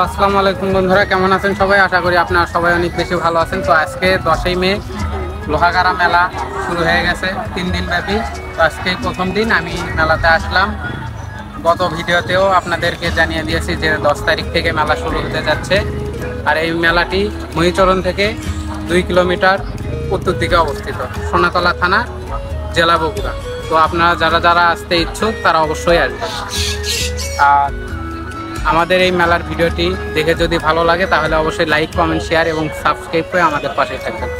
আসসালামু আলাইকুম বন্ধুরা, কেমন আছেন সবাই? আশা করি আপনারা সবাই অনেক বেশি ভালো আছেন। তো আজকে 10ই মে লোহাগাড়া মেলা শুরু হয়ে গেছে 3 দিন ব্যাপী। তো আজকে প্রথম দিন আমি মেলাতে আসলাম। গত ভিডিওতেও আপনাদেরকে জানিয়ে দিয়েছি যে 10 তারিখ থেকে মেলা শুরু হতে যাচ্ছে। আর এই মেলাটি মহিচরণ থেকে 2 কিলোমিটার উত্তর দিকে অবস্থিত, সোনাতলা থানা, জেলা বগুড়া। তো আপনারা যারা আসতে ইচ্ছুক তারা অবশ্যই আসবেন। আর আমাদের এই মেলার ভিডিওটি দেখে যদি ভালো লাগে তাহলে অবশ্যই লাইক, কমেন্ট, শেয়ার এবং সাবস্ক্রাইব করে আমাদের পাশে থাকবেন।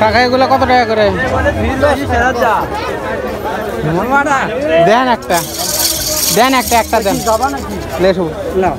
কাকা এগুলো কত টাকা করে? দেন একটা দেন। লেসু না